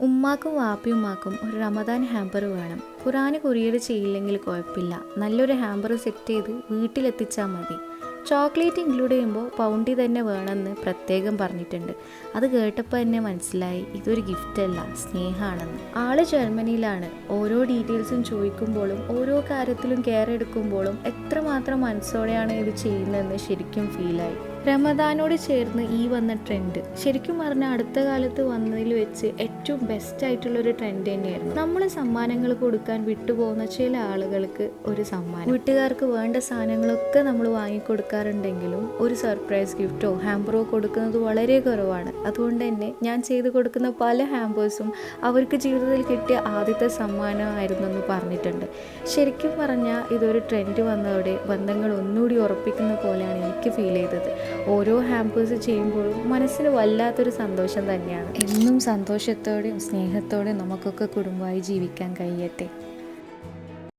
ഉമ്മാക്കും വാപ്പിയുമ്മാക്കും ഒരു റമദാൻ ഹാമ്പർ വേണം. ഖുറാന് കൊറിയർ ചെയ്യില്ലെങ്കിൽ കുഴപ്പമില്ല, നല്ലൊരു ഹാമ്പർ സെറ്റ് ചെയ്ത് വീട്ടിലെത്തിച്ചാൽ മതി. ചോക്ലേറ്റ് ഇൻക്ലൂഡ് ചെയ്യുമ്പോൾ പൗണ്ടി തന്നെ വേണമെന്ന് പ്രത്യേകം പറഞ്ഞിട്ടുണ്ട്. അത് കേട്ടപ്പോൾ തന്നെ മനസ്സിലായി ഇതൊരു ഗിഫ്റ്റ് അല്ല, സ്നേഹമാണെന്ന്. ആള് ജർമ്മനിയിലാണ്. ഓരോ ഡീറ്റെയിൽസും ചോദിക്കുമ്പോഴും ഓരോ കാര്യത്തിലും കെയർ എടുക്കുമ്പോഴും എത്രമാത്രം മനസ്സോടെയാണ് ഇത് ചെയ്യുന്നതെന്ന് ശരിക്കും ഫീലായി. റമദാനോട് ചേർന്ന് ഈ വന്ന ട്രെൻഡ് ശരിക്കും പറഞ്ഞാൽ അടുത്ത കാലത്ത് വന്നതിൽ വെച്ച് ഏറ്റവും ബെസ്റ്റ് ആയിട്ടുള്ളൊരു ട്രെൻഡ് തന്നെയായിരുന്നു. നമ്മൾ സമ്മാനങ്ങൾ കൊടുക്കാൻ വിട്ടുപോകുന്ന ചില ആളുകൾക്ക് ഒരു സമ്മാനം, വീട്ടുകാർക്ക് വേണ്ട സാധനങ്ങളൊക്കെ നമ്മൾ വാങ്ങിക്കൊടുക്കാറുണ്ടെങ്കിലും ഒരു സർപ്രൈസ് ഗിഫ്റ്റോ ഹാമ്പറോ കൊടുക്കുന്നത് വളരെ കുറവാണ്. അതുകൊണ്ട് തന്നെ ഞാൻ ചെയ്തു കൊടുക്കുന്ന പല ഹാമ്പേഴ്സും അവർക്ക് ജീവിതത്തിൽ കിട്ടിയ ആദ്യത്തെ സമ്മാനമായിരുന്നു എന്ന് പറഞ്ഞിട്ടുണ്ട്. ശരിക്കും പറഞ്ഞാൽ ഇതൊരു ട്രെൻഡ് വന്നതോടെ ബന്ധങ്ങൾ ഒന്നുകൂടി ഉറപ്പിക്കുന്ന പോലെയാണ് എനിക്ക് ഫീൽ ചെയ്തത്. ഓരോ ഹാമ്പേഴ്സ് ചെയ്യുമ്പോഴും മനസ്സിന് വല്ലാത്തൊരു സന്തോഷം തന്നെയാണ്. എന്നും സന്തോഷത്തോടെയും സ്നേഹത്തോടെയും നമുക്കൊക്കെ കുടുംബമായി ജീവിക്കാൻ കഴിയട്ടെ.